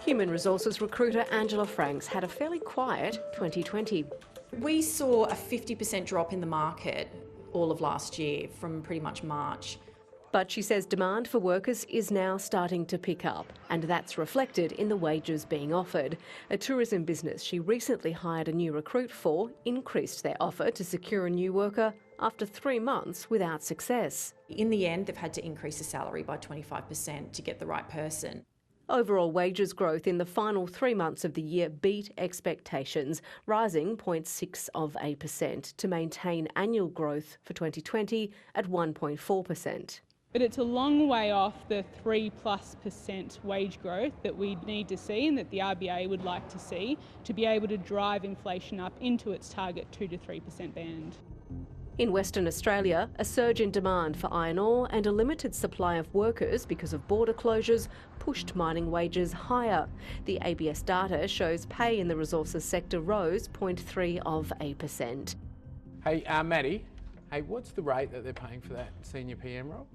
Human resources recruiter Angela Franks had a fairly quiet 2020. We saw a 50% drop in the market all of last year from pretty much March. But she says demand for workers is now starting to pick up, and that's reflected in the wages being offered. A tourism business she recently hired a new recruit for increased their offer to secure a new worker after 3 months without success. In the end, they've had to increase the salary by 25% to get the right person. Overall wages growth in the final 3 months of the year beat expectations, rising 0.6% to maintain annual growth for 2020 at 1.4%. But it's a long way off the 3+% wage growth that we need to see and that the RBA would like to see to be able to drive inflation up into its target 2 to 3% band. In Western Australia, a surge in demand for iron ore and a limited supply of workers because of border closures pushed mining wages higher. The ABS data shows pay in the resources sector rose 0.3%. Hey, Maddie, what's the rate that they're paying for that senior PM role?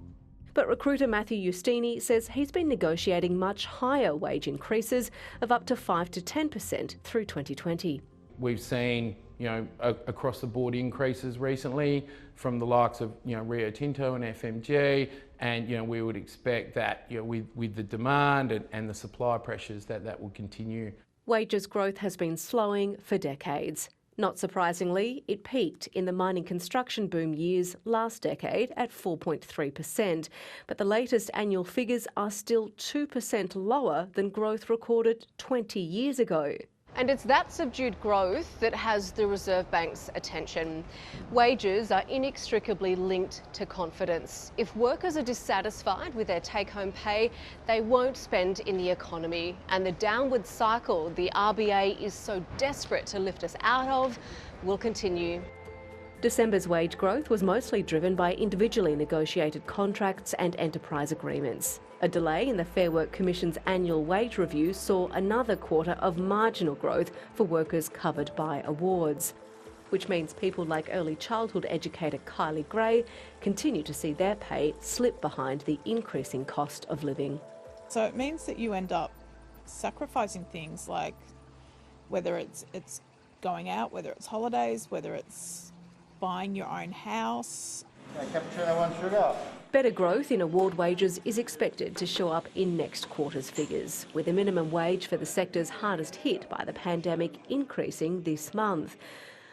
But recruiter Matthew Ustini says he's been negotiating much higher wage increases of up to 5 to 10% through 2020. We've seen, across the board increases recently from the likes of, Rio Tinto and FMG, and, we would expect that, with the demand and the supply pressures that will continue. Wages growth has been slowing for decades. Not surprisingly, it peaked in the mining construction boom years last decade at 4.3%, but the latest annual figures are still 2% lower than growth recorded 20 years ago. And it's that subdued growth that has the Reserve Bank's attention. Wages are inextricably linked to confidence. If workers are dissatisfied with their take-home pay, they won't spend in the economy. And the downward cycle the RBA is so desperate to lift us out of will continue. December's wage growth was mostly driven by individually negotiated contracts and enterprise agreements. A delay in the Fair Work Commission's annual wage review saw another quarter of marginal growth for workers covered by awards, which means people like early childhood educator Kylie Gray continue to see their pay slip behind the increasing cost of living. So it means that you end up sacrificing things like whether it's going out, whether it's holidays, whether it's buying your own house. Cappuccino, 1 sugar. Better growth in award wages is expected to show up in next quarter's figures, with the minimum wage for the sectors hardest hit by the pandemic increasing this month.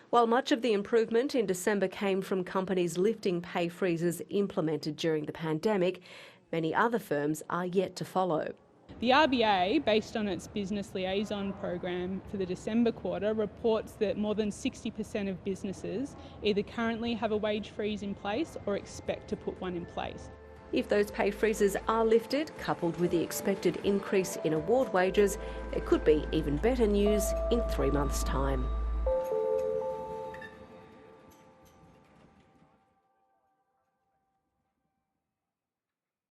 While much of the improvement in December came from companies lifting pay freezes implemented during the pandemic, many other firms are yet to follow. The RBA, based on its business liaison program for the December quarter, reports that more than 60% of businesses either currently have a wage freeze in place or expect to put one in place. If those pay freezes are lifted, coupled with the expected increase in award wages, there could be even better news in 3 months' time.